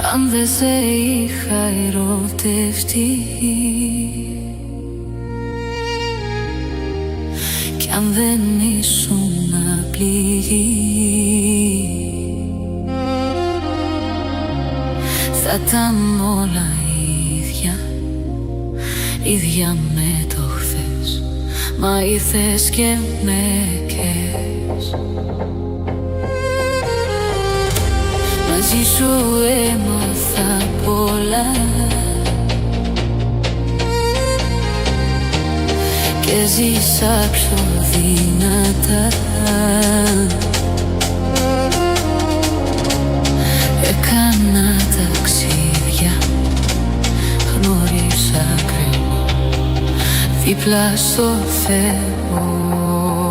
αν δεν σε είχα ερωτευτεί κι αν δεν ήσουν πληγή, θα ήταν όλα ίδια, ίδια με το χθες, μα ήρθες και με κες. Μαζί σου έμαθα πολλά και ζήσα πιο δυνατά. Έκανα ταξίδια, γνώρισα κρέμο δίπλα στο Θεό.